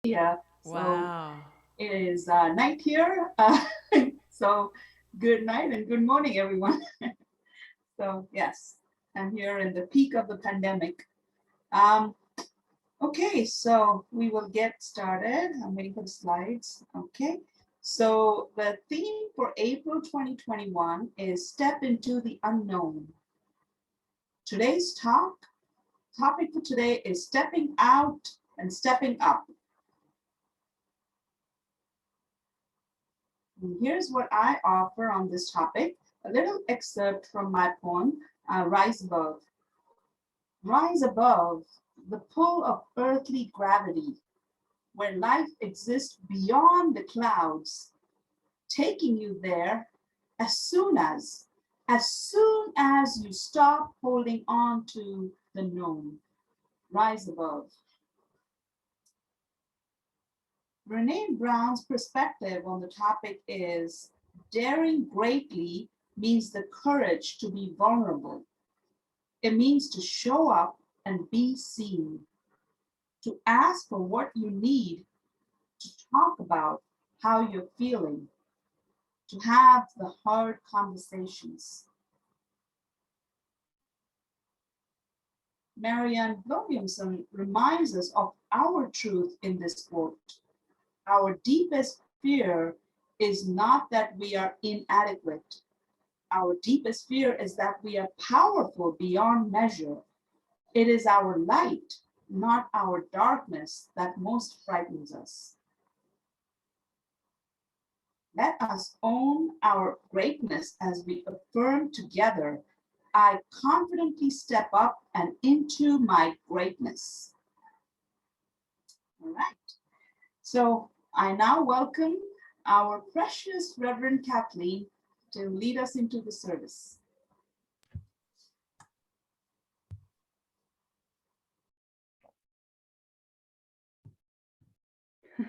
Yeah, so Wow. it is night here. So good night and good morning, everyone. So yes, I'm here in the peak of the pandemic. Um, okay, so we will get started. I'm waiting for the slides. Okay, so the theme for April 2021 is Step into the Unknown. Today's topic for today is stepping out and stepping up. And here's what I offer on this topic, a little excerpt from my poem, Rise Above. Rise above the pull of earthly gravity, where life exists beyond the clouds, taking you there as soon as you stop holding on to the known. Rise above. Brene Brown's perspective on the topic is daring greatly means the courage to be vulnerable. It means to show up and be seen, to ask for what you need, to talk about how you're feeling, to have the hard conversations. Marianne Williamson reminds us of our truth in this quote. Our deepest fear is not that we are inadequate. Our deepest fear is that we are powerful beyond measure. It is our light, not our darkness, that most frightens us. Let us own our greatness as we affirm together, I confidently step up and into my greatness. All right. So I now welcome our precious Reverend Kathleen to lead us into the service.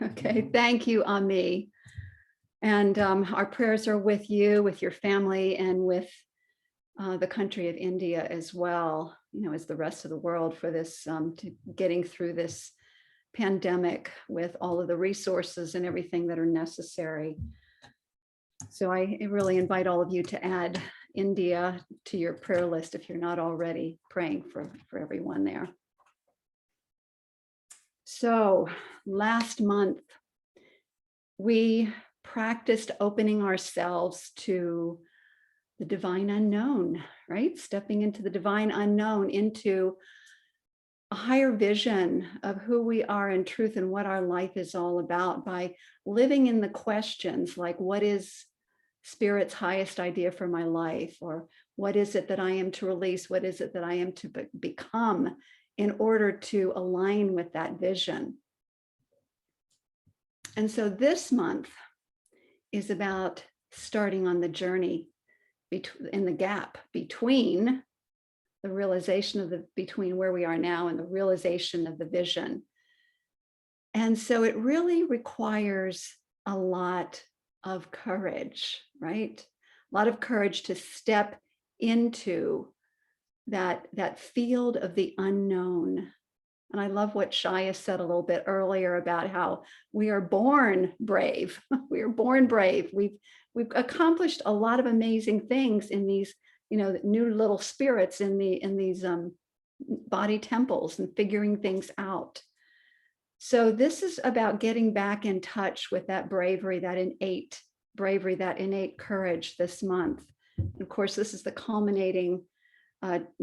Okay, thank you, Ami. And our prayers are with you, with your family, and with the country of India as well, as the rest of the world for this, getting through this pandemic with all of the resources and everything that are necessary. So I really invite all of you to add India to your prayer list if you're not already praying for everyone there. So last month, we practiced opening ourselves to the divine unknown, right? Stepping into the divine unknown, into a higher vision of who we are in truth and what our life is all about by living in the questions like, what is Spirit's highest idea for my life? Or what is it that I am to release? What is it that I am to become in order to align with that vision? And so this month is about starting on the journey in the gap between the realization of between where we are now and the realization of the vision. And so it really requires a lot of courage, right? A lot of courage to step into that field of the unknown. And I love what Shaya said a little bit earlier about how we are born brave. We are born brave. We've accomplished a lot of amazing things in these, new little spirits in these body temples and figuring things out. So this is about getting back in touch with that bravery, that innate bravery, that innate courage this month. And of course, this is the culminating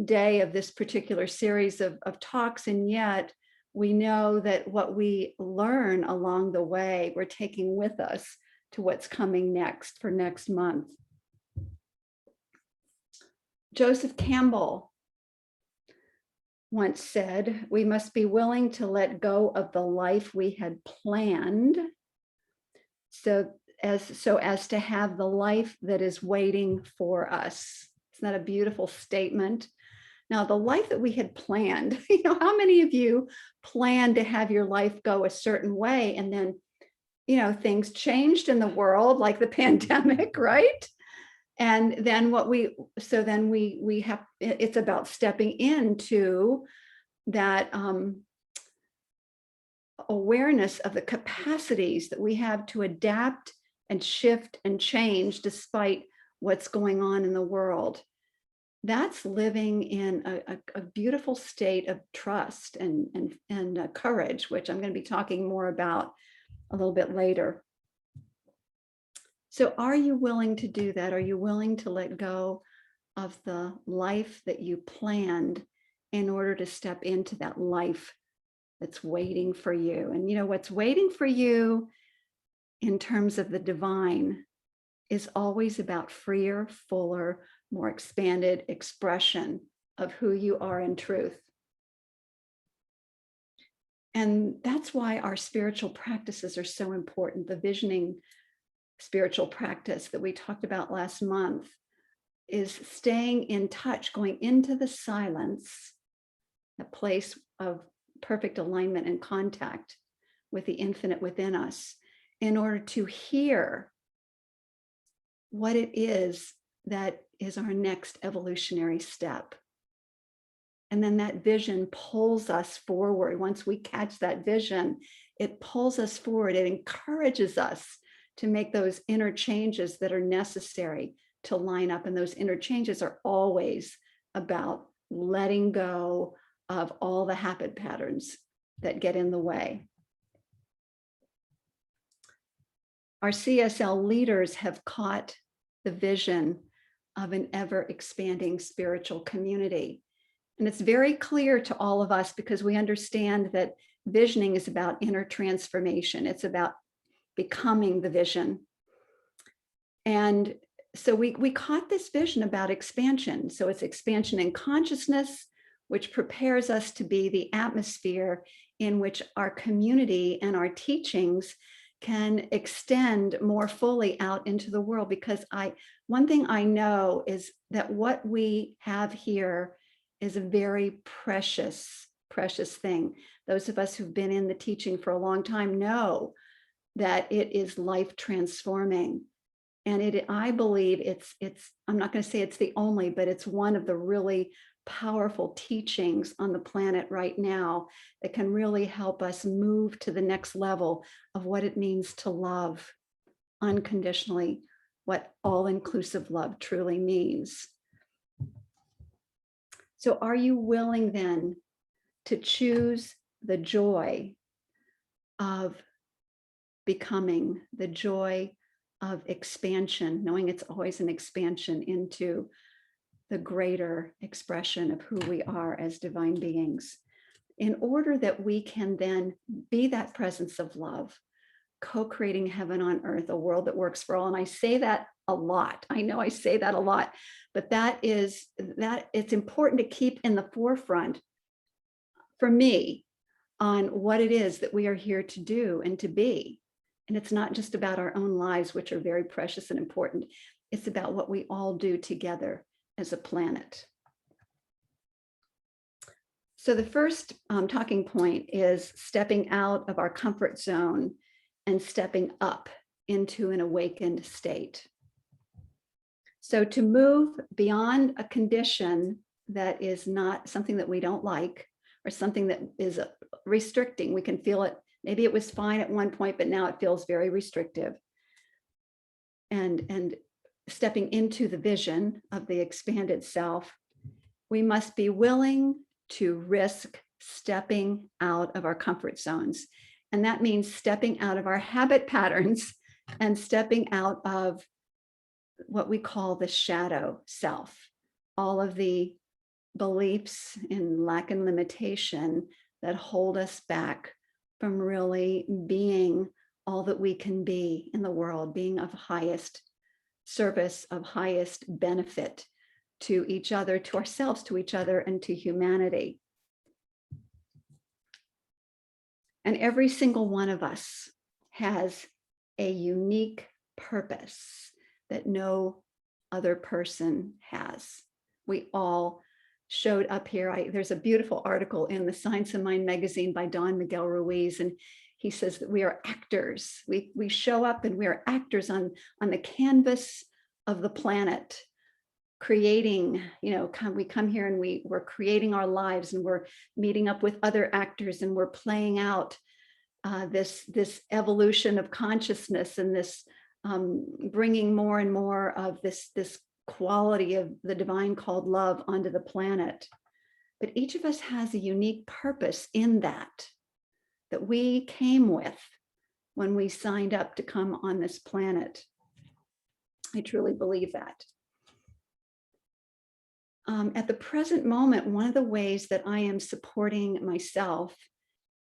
day of this particular series of talks, and yet we know that what we learn along the way, we're taking with us to what's coming next for next month. Joseph Campbell once said, we must be willing to let go of the life we had planned so as to have the life that is waiting for us. Isn't that a beautiful statement? Now, the life that we had planned, how many of you planned to have your life go a certain way and then, things changed in the world like the pandemic, right? And then we have, it's about stepping into that awareness of the capacities that we have to adapt and shift and change despite what's going on in the world. That's living in a beautiful state of trust and courage, which I'm going to be talking more about a little bit later. So are you willing to do that? Are you willing to let go of the life that you planned in order to step into that life that's waiting for you? And you know, what's waiting for you in terms of the divine is always about freer, fuller, more expanded expression of who you are in truth. And that's why our spiritual practices are so important. The visioning spiritual practice that we talked about last month is staying in touch, going into the silence, a place of perfect alignment and contact with the infinite within us, in order to hear what it is that is our next evolutionary step. And then that vision pulls us forward. Once we catch that vision, it pulls us forward. It encourages us to make those inner changes that are necessary to line up. And those inner changes are always about letting go of all the habit patterns that get in the way. Our CSL leaders have caught the vision of an ever expanding spiritual community. And it's very clear to all of us because we understand that visioning is about inner transformation. It's about becoming the vision. And so we caught this vision about expansion. So it's expansion in consciousness, which prepares us to be the atmosphere in which our community and our teachings can extend more fully out into the world. Because one thing I know is that what we have here is a very precious, precious thing. Those of us who've been in the teaching for a long time know that it is life transforming. And I believe it's, I'm not going to say it's the only, but it's one of the really powerful teachings on the planet right now that can really help us move to the next level of what it means to love unconditionally, what all-inclusive love truly means. So are you willing then to choose the joy of becoming, the joy of expansion, knowing it's always an expansion into the greater expression of who we are as divine beings, in order that we can then be that presence of love, co-creating heaven on earth, a world that works for all. And I say that a lot. I know I say that a lot, but that it's important to keep in the forefront for me on what it is that we are here to do and to be. And it's not just about our own lives, which are very precious and important. It's about what we all do together as a planet. So the first talking point is stepping out of our comfort zone and stepping up into an awakened state. So to move beyond a condition that is not something that we don't like, or something that is restricting, we can feel it. Maybe it was fine at one point, but now it feels very restrictive. And stepping into the vision of the expanded self, we must be willing to risk stepping out of our comfort zones. And that means stepping out of our habit patterns and stepping out of what we call the shadow self, all of the beliefs in lack and limitation that hold us back from really being all that we can be in the world, being of highest service, of highest benefit to each other, to ourselves, to each other, and to humanity. And every single one of us has a unique purpose that no other person has. We all showed up here. There's a beautiful article in the Science of Mind magazine by Don Miguel Ruiz, and he says that we are actors. We show up and we are actors on the canvas of the planet, creating, we come here and we're creating our lives, and we're meeting up with other actors, and we're playing out this evolution of consciousness and this bringing more and more of this quality of the divine called love onto the planet. But each of us has a unique purpose in that we came with when we signed up to come on this planet. I truly believe that. At the present moment, one of the ways that I am supporting myself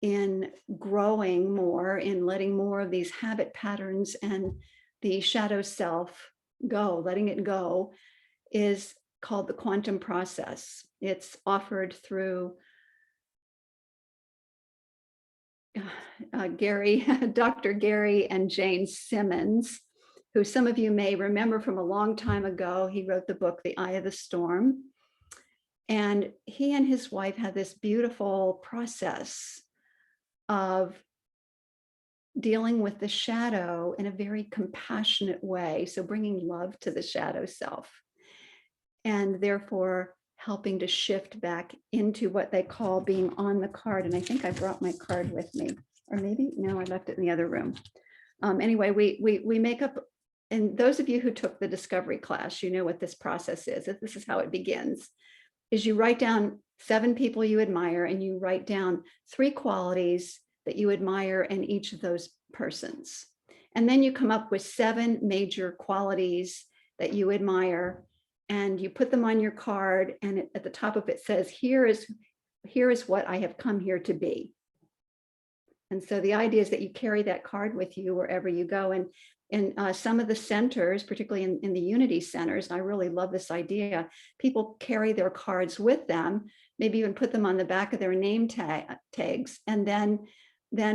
in growing more, in letting more of these habit patterns and the shadow self go, letting it go, is called the quantum process. It's offered through Dr. Gary and Jane Simmons, who some of you may remember from a long time ago. He wrote the book, The Eye of the Storm. And he and his wife had this beautiful process of dealing with the shadow in a very compassionate way. So bringing love to the shadow self, and therefore helping to shift back into what they call being on the card. And I think I brought my card with me, or maybe, no, I left it in the other room. Anyway, we make up, and those of you who took the discovery class, you know what this process is. This is how it begins, is you write down 7 people you admire, and you write down 3 qualities that you admire in each of those persons. And then you come up with 7 major qualities that you admire, and you put them on your card, and at the top of it says, here is what I have come here to be. And so the idea is that you carry that card with you wherever you go. And in some of the centers, particularly in the Unity centers, and I really love this idea, people carry their cards with them, maybe even put them on the back of their name tags. And then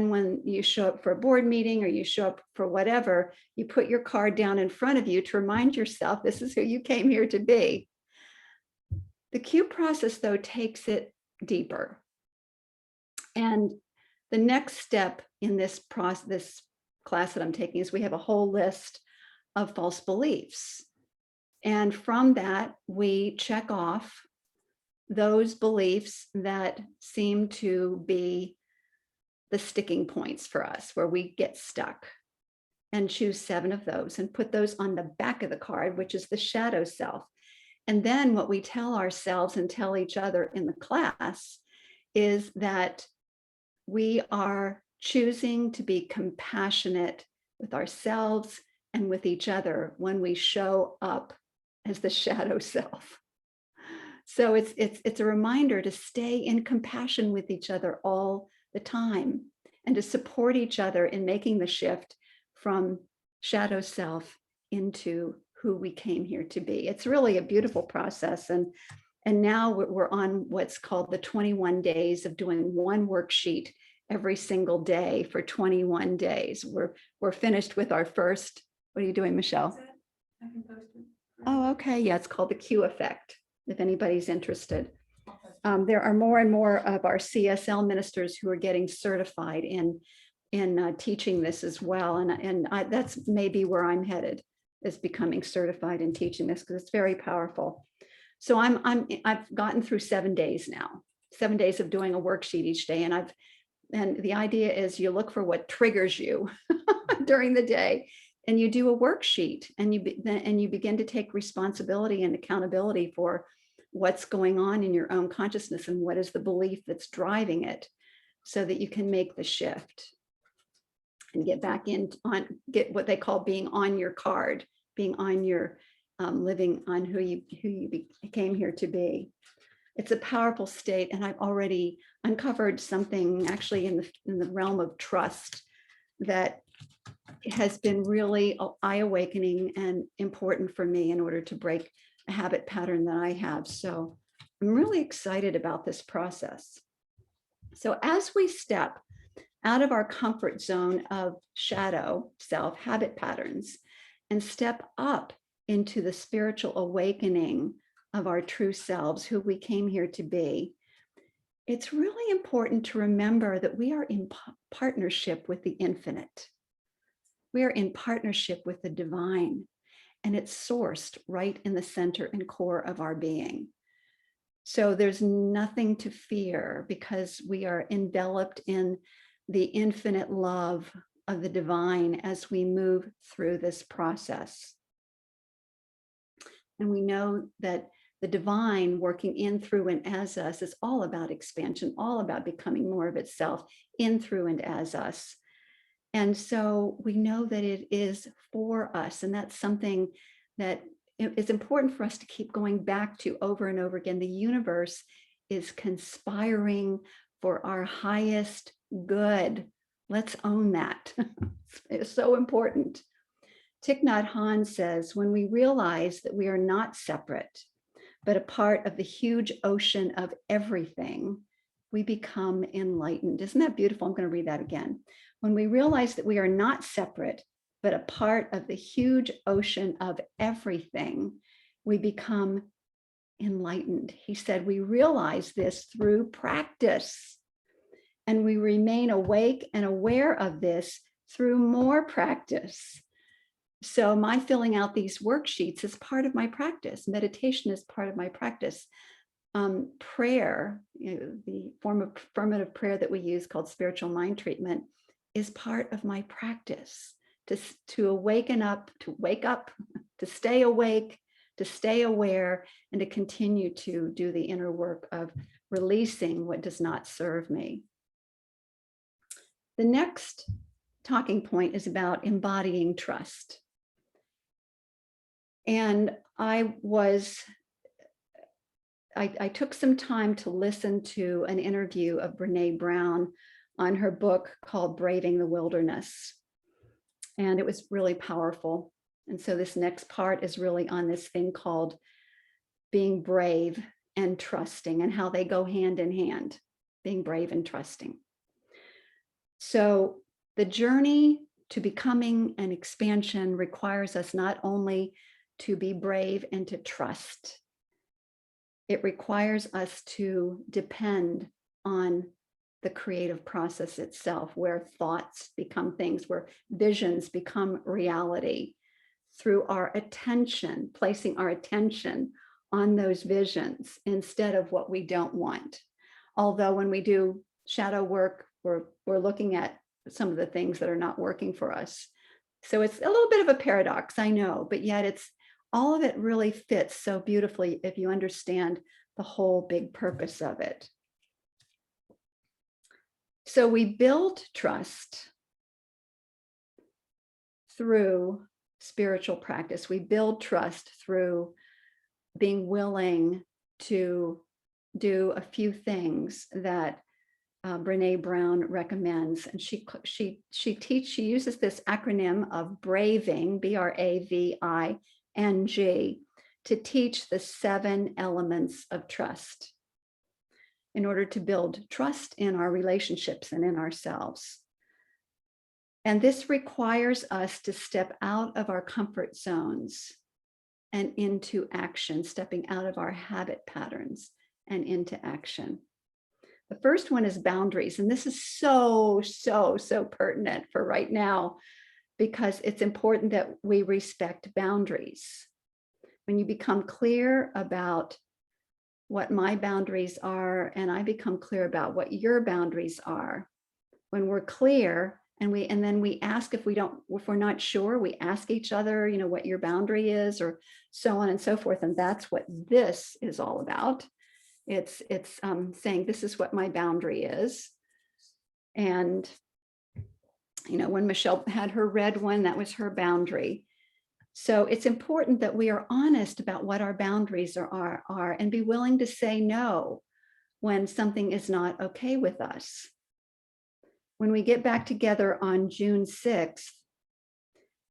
when you show up for a board meeting or you show up for whatever, you put your card down in front of you to remind yourself this is who you came here to be. The Q process, though, takes it deeper. And the next step in this process, class that I'm taking, is we have a whole list of false beliefs. And from that, we check off those beliefs that seem to be the sticking points for us, where we get stuck, and choose 7 of those and put those on the back of the card, which is the shadow self. And then what we tell ourselves and tell each other in the class is that we are choosing to be compassionate with ourselves and with each other when we show up as the shadow self. So it's a reminder to stay in compassion with each other all the time, and to support each other in making the shift from shadow self into who we came here to be. It's really a beautiful process. And now we're on what's called the 21 days of doing one worksheet every single day for 21 days. We're finished with our first. What are you doing, Michelle? I can post it. Oh, okay. Yeah, it's called the Q effect, if anybody's interested. There are more and more of our CSL ministers who are getting certified in teaching this as well. And that's maybe where I'm headed, is becoming certified in teaching this, because it's very powerful. So I've gotten through 7 days now, 7 days of doing a worksheet each day. And the idea is you look for what triggers you during the day, and you do a worksheet, and you begin to take responsibility and accountability for what's going on in your own consciousness and what is the belief that's driving it, so that you can make the shift and get back get what they call being on your card, being on your living on who you came here to be. It's a powerful state, and I've already uncovered something actually in the realm of trust that has been really eye-awakening and important for me in order to break a habit pattern that I have. So I'm really excited about this process. So as we step out of our comfort zone of shadow self habit patterns and step up into the spiritual awakening of our true selves, who we came here to be, it's really important to remember that we are in partnership with the infinite. We are in partnership with the divine, and it's sourced right in the center and core of our being. So there's nothing to fear, because we are enveloped in the infinite love of the divine as we move through this process. And we know that the divine working in, through, and as us is all about expansion, all about becoming more of itself in, through, and as us. And so we know that it is for us. And that's something that is important for us to keep going back to over and over again. The universe is conspiring for our highest good. Let's own that. It's so important. Thich Nhat Hanh says, when we realize that we are not separate, but a part of the huge ocean of everything, we become enlightened. Isn't that beautiful? I'm going to read that again. When we realize that we are not separate, but a part of the huge ocean of everything, we become enlightened. He said, we realize this through practice, and we remain awake and aware of this through more practice. So my filling out these worksheets is part of my practice. Meditation is part of my practice. Prayer, the form of affirmative prayer that we use called spiritual mind treatment, is part of my practice. To awaken up, to wake up, to stay awake, to stay aware, and to continue to do the inner work of releasing what does not serve me. The next talking point is about embodying trust. And I took some time to listen to an interview of Brené Brown on her book called Braving the Wilderness. And it was really powerful. And so this next part is really on this thing called being brave and trusting, and how they go hand in hand, being brave and trusting. So the journey to becoming an expansion requires us not only to be brave and to trust, it requires us to depend on the creative process itself, where thoughts become things, where visions become reality, through our attention, placing our attention on those visions instead of what we don't want. Although when we do shadow work, we're looking at some of the things that are not working for us. So it's a little bit of a paradox, I know, but yet it's all of it really fits so beautifully if you understand the whole big purpose of it. So we build trust through spiritual practice. We build trust through being willing to do a few things that Brené Brown recommends. And she uses this acronym of BRAVING, BRAVING, to teach the 7 elements of trust in order to build trust in our relationships and in ourselves. And this requires us to step out of our comfort zones and into action, stepping out of our habit patterns and into action. The first one is boundaries. And this is so pertinent for right now, because it's important that we respect boundaries. When you become clear about what my boundaries are, and I become clear about what your boundaries are, when we're clear, and then we ask if we're not sure, we ask each other, what your boundary is, or so on and so forth. And that's what this is all about. It's saying, this is what my boundary is. And, when Michelle had her red one, that was her boundary. So it's important that we are honest about what our boundaries are and be willing to say no when something is not okay with us. When we get back together on June 6th,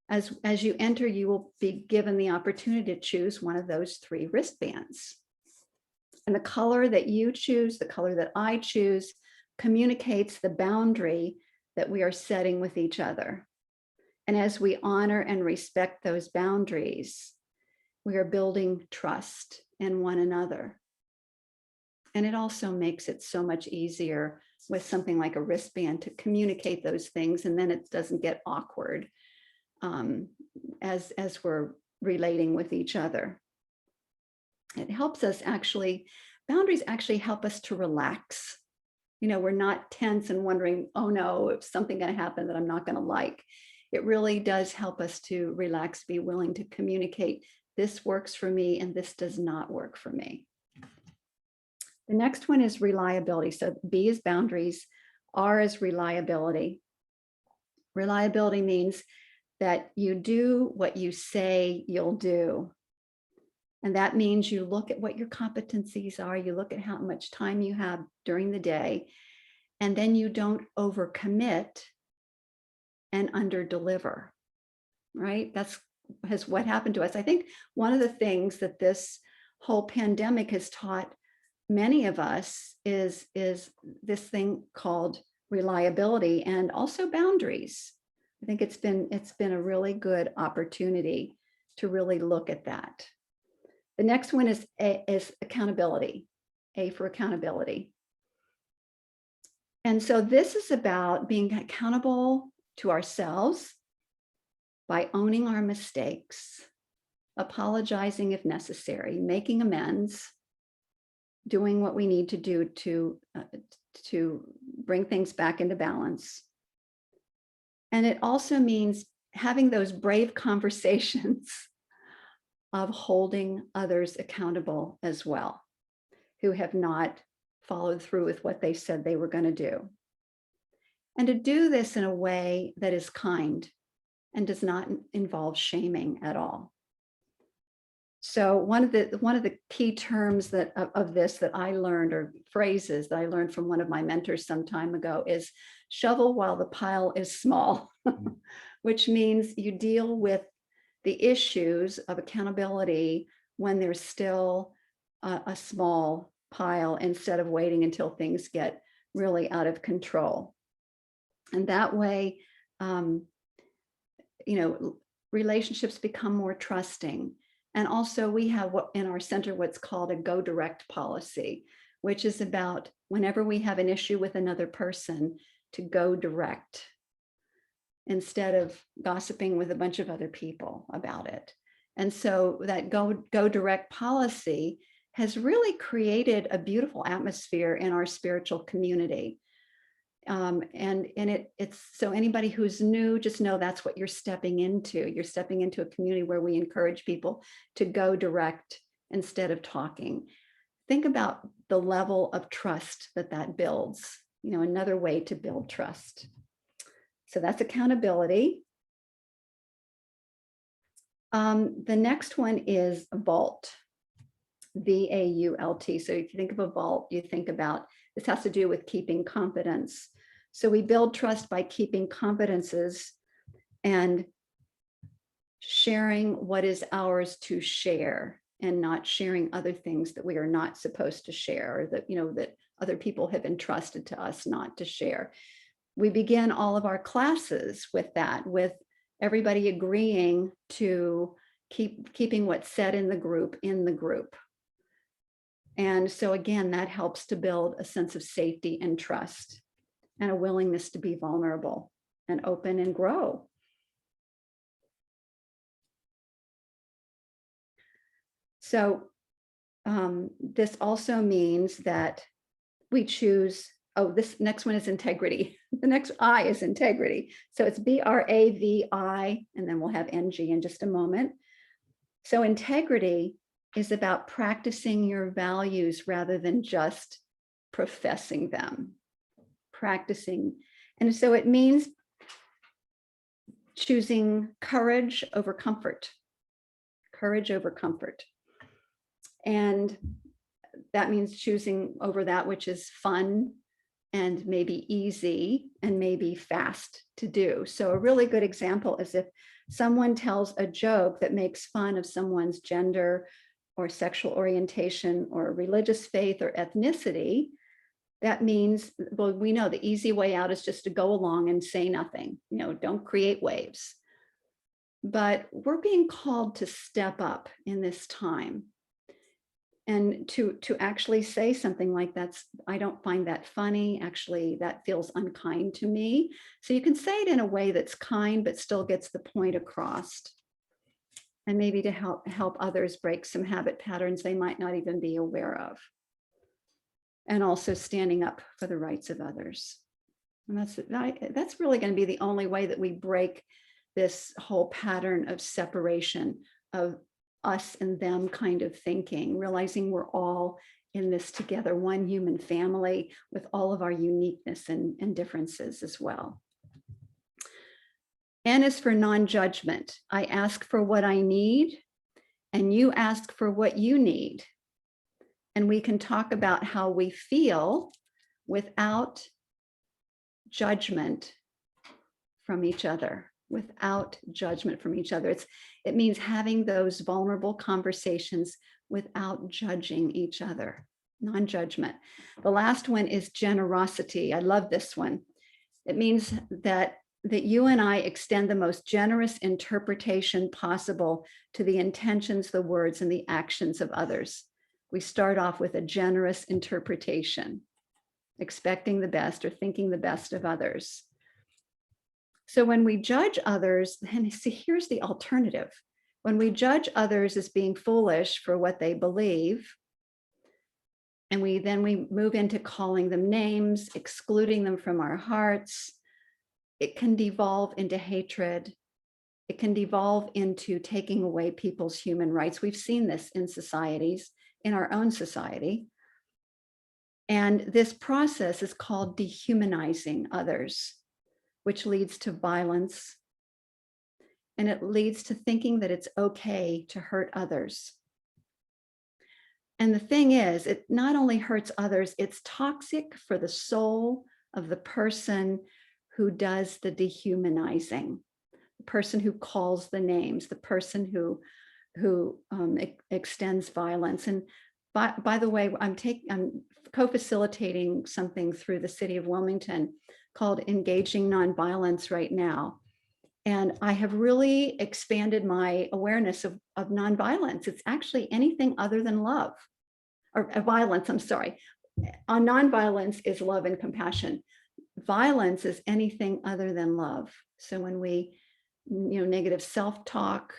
as you enter, you will be given the opportunity to choose one of those 3 wristbands. And the color that you choose, the color that I choose, communicates the boundary that we are setting with each other. And as we honor and respect those boundaries, we are building trust in one another. And it also makes it so much easier with something like a wristband to communicate those things, and then it doesn't get awkward as we're relating with each other. It helps us boundaries actually help us to relax. we're not tense and wondering, oh no, if something going to happen that I'm not going to like. It really does help us to relax, be willing to communicate. This works for me and this does not work for me. The next one is reliability. So B is boundaries, R is reliability. Reliability means that you do what you say you'll do. And that means you look at what your competencies are, you look at how much time you have during the day, and then you don't overcommit and underdeliver, right? That's what happened to us. I think one of the things that this whole pandemic has taught many of us is this thing called reliability and also boundaries. I think it's been a really good opportunity to really look at that. The next one is accountability, A for accountability. And so this is about being accountable to ourselves by owning our mistakes, apologizing if necessary, making amends, doing what we need to do to bring things back into balance. And it also means having those brave conversations of holding others accountable as well, who have not followed through with what they said they were going to do. And to do this in a way that is kind and does not involve shaming at all. So one of the key terms of this that I learned, or phrases that I learned from one of my mentors some time ago, is shovel while the pile is small, which means you deal with the issues of accountability when there's still a small pile, instead of waiting until things get really out of control. And that way, relationships become more trusting. And also we have in our center what's called a go direct policy, which is about whenever we have an issue with another person, to go direct instead of gossiping with a bunch of other people about it. And so that go direct policy has really created a beautiful atmosphere in our spiritual community. And it's so anybody who's new, just know that's what you're stepping into. You're stepping into a community where we encourage people to go direct instead of talking. Think about the level of trust that builds, another way to build trust. So that's accountability. The next one is vault, VAULT. So if you think of a vault, you think about, this has to do with keeping confidence. So we build trust by keeping confidences and sharing what is ours to share, and not sharing other things that we are not supposed to share, or that, that other people have entrusted to us not to share. We begin all of our classes with that, with everybody agreeing to keeping what's said in the group. And so again, that helps to build a sense of safety and trust, and a willingness to be vulnerable and open and grow. So this also means that we choose, this next one is integrity. The next I is integrity. So it's BRAVI, and then we'll have NG in just a moment. So integrity is about practicing your values rather than just professing them. Practicing. And so it means choosing courage over comfort. Courage over comfort. And that means choosing over that which is fun and maybe easy and maybe fast to do. So a really good example is if someone tells a joke that makes fun of someone's gender or sexual orientation or religious faith or ethnicity, that means, well, we know the easy way out is just to go along and say nothing, don't create waves. But we're being called to step up in this time and to actually say something like, I don't find that funny. Actually, that feels unkind to me. So you can say it in a way that's kind, but still gets the point across. And maybe to help others break some habit patterns they might not even be aware of. and also standing up for the rights of others. And that's really going to be the only way that we break this whole pattern of separation, of us and them kind of thinking, realizing we're all in this together, one human family with all of our uniqueness and differences as well. N is for non-judgment. I ask for what I need, and you ask for what you need. And we can talk about how we feel without judgment from each other, without judgment from each other. It means having those vulnerable conversations without judging each other, non-judgment. The last one is generosity. I love this one. It means that you and I extend the most generous interpretation possible to the intentions, the words, and the actions of others. We start off with a generous interpretation, expecting the best or thinking the best of others. So when we judge others, then see, here's the alternative. When we judge others as being foolish for what they believe, and we move into calling them names, excluding them from our hearts, it can devolve into hatred. It can devolve into taking away people's human rights. We've seen this in societies, in our own society. And this process is called dehumanizing others, which leads to violence. And it leads to thinking that it's okay to hurt others. And the thing is, it not only hurts others, it's toxic for the soul of the person who does the dehumanizing, the person who calls the names, the person who extends violence. And by the way, I'm co-facilitating something through the city of Wilmington called Engaging Nonviolence right now. And I have really expanded my awareness of nonviolence. It's actually anything other than love, or violence, I'm sorry. On nonviolence is love and compassion. Violence is anything other than love. So when we, negative self-talk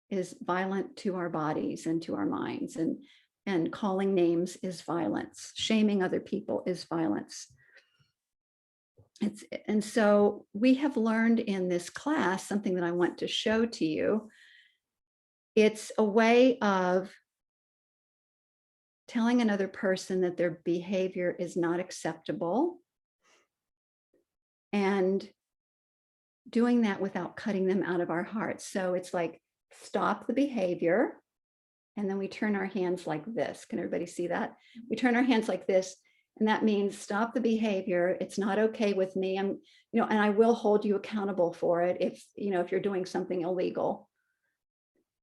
is violent to our bodies and to our minds, and calling names is violence. Shaming other people is violence. And so we have learned in this class something that I want to show to you. It's a way of telling another person that their behavior is not acceptable, and doing that without cutting them out of our hearts. So it's like, stop the behavior, and then we turn our hands like this. Can everybody see that? We turn our hands like this, and that means stop the behavior. It's not okay with me. And I will hold you accountable for it if you're doing something illegal.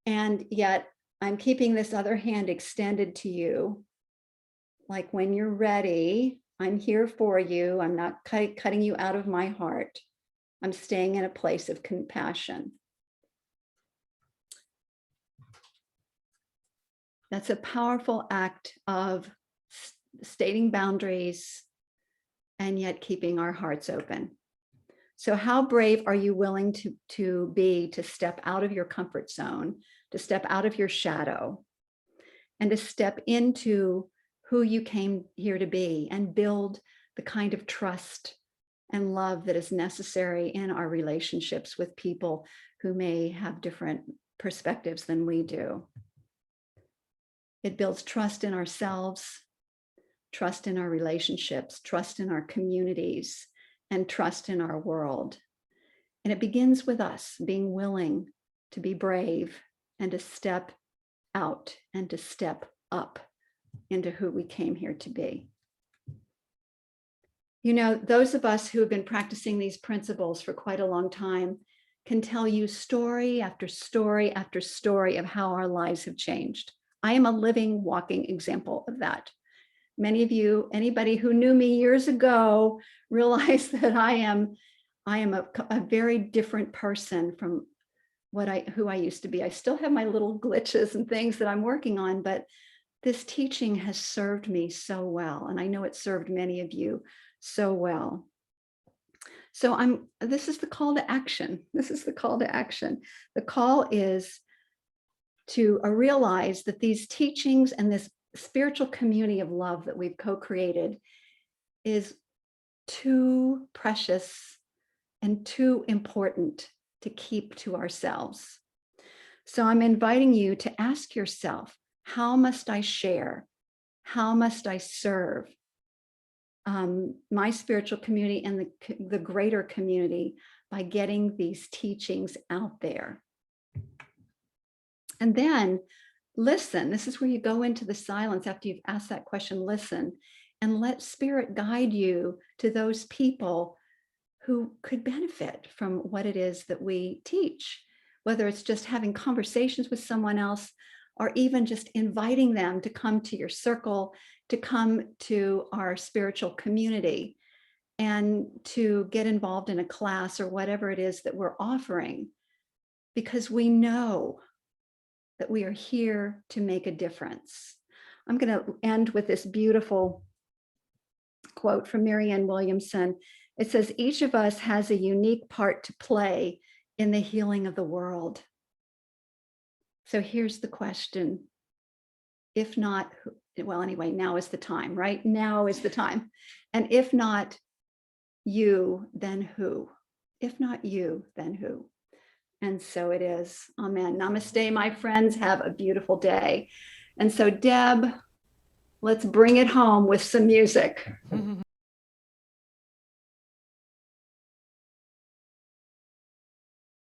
And yet I'm keeping this other hand extended to you. Like, when you're ready, I'm here for you. I'm not cutting you out of my heart. I'm staying in a place of compassion. That's a powerful act of stating boundaries and yet keeping our hearts open. So how brave are you willing to be to step out of your comfort zone, to step out of your shadow, and to step into who you came here to be and build the kind of trust and love that is necessary in our relationships with people who may have different perspectives than we do. It builds trust in ourselves, trust in our relationships, trust in our communities, and trust in our world. And it begins with us being willing to be brave and to step out and to step up into who we came here to be. Those of us who have been practicing these principles for quite a long time can tell you story after story after story of how our lives have changed. I am a living, walking example of that. Many of you, anybody who knew me years ago, realize that I am a very different person from who I used to be. I still have my little glitches and things that I'm working on, but this teaching has served me so well, and I know it served many of you so well. So this is the call to action. This is the call to action. The call is to realize that these teachings and this spiritual community of love that we've co-created is too precious and too important to keep to ourselves. So I'm inviting you to ask yourself, how must I share? How must I serve my spiritual community and the greater community by getting these teachings out there? And then listen. This is where you go into the silence after you've asked that question. Listen and let spirit guide you to those people who could benefit from what it is that we teach, whether it's just having conversations with someone else or even just inviting them to come to your circle, to come to our spiritual community and to get involved in a class or whatever it is that we're offering, because we know that we are here to make a difference. I'm going to end with this beautiful quote from Marianne Williamson. It says, each of us has a unique part to play in the healing of the world. So here's the question. If not, well, anyway, now is the time, right? Now is the time. And if not you, then who? If not you, then who? And so it is. Amen. Namaste, my friends. Have a beautiful day. And so, Deb, let's bring it home with some music.